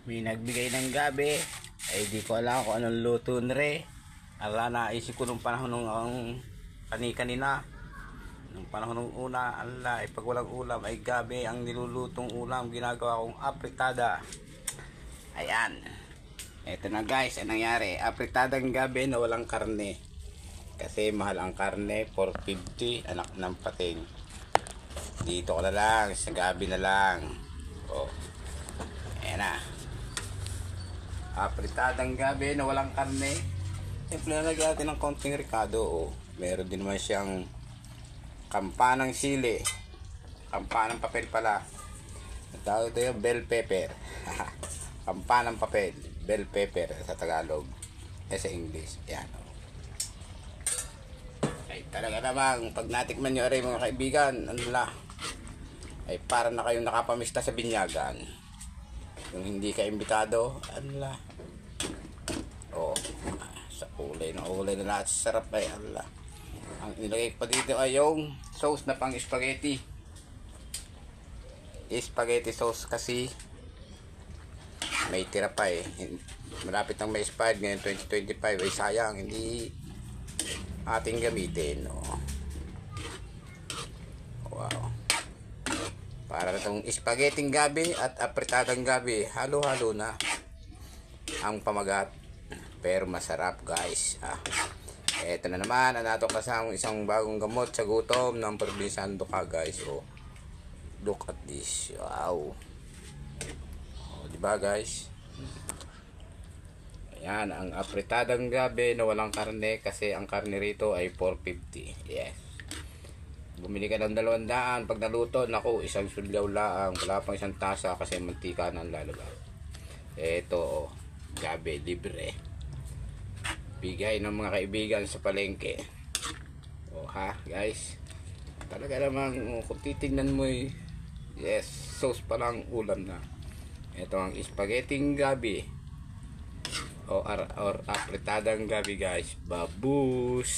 May nagbigay ng gabi. Ay di ko alam kung anong luto nre. Ala, naisip ko nung panahon nung kanina. Nung panahon nung una, ala, ay pag walang ulam ay gabi ang nilulutong ulam. Ginagawa kong apritada. Ayan. Eto na guys, ang nangyari. Apritadang gabi na walang karne. Kasi mahal ang karne, 450, anak ng pating. Dito ko na lang, sa gabi na lang. Oh. Ayan na. Apritadang gabi na walang karne. Siyempre nalagyan natin ng konting ricado. Oh. Meron din naman siyang kampanang sili. Kampanang papel pala. Tawag ito yung bell pepper. Kampanang papel. Bell pepper sa Tagalog. Sa English. Ayan. Oh. Ay talaga namang pag natikman nyo rin mga kaibigan, ano la, ay para na kayong nakapamista sa binyagan. Yung hindi ka imbitado, ano la. Oh, sa kulay na lahat sarap ay ala. Ang nilagay pa dito ay yung sauce na pang spaghetti. Spaghetti sauce kasi may tira pa eh. Malapit nang may expired ngayon 2025 ay sayang hindi ating gamitin. Oh. Wow. Para itong spaghetti gabi at apritadang gabi, halo-halo na ang pamagat, pero masarap guys. Eto na naman ang nato kasama isang bagong gamot sa gutom ng Probinsya Duka guys. Oh. Look at this. Wow. Oh, diba guys? Ayan, ang apritadang gabi na walang karne kasi ang karne rito ay 450. Yes. Bumili ka ng 200 pag naluto, naku, isang sulyaw lang. Wala pang isang tasa kasi mantika na ang lalabas. Ito, oh, gabi, libre. Bigay ng mga kaibigan sa palengke. Oh, ha, guys. Talaga namang, kung titignan mo, yes, sauce pa lang ulam na. Ito ang spaghetti gabi. Or apritadang gabi guys. Babus.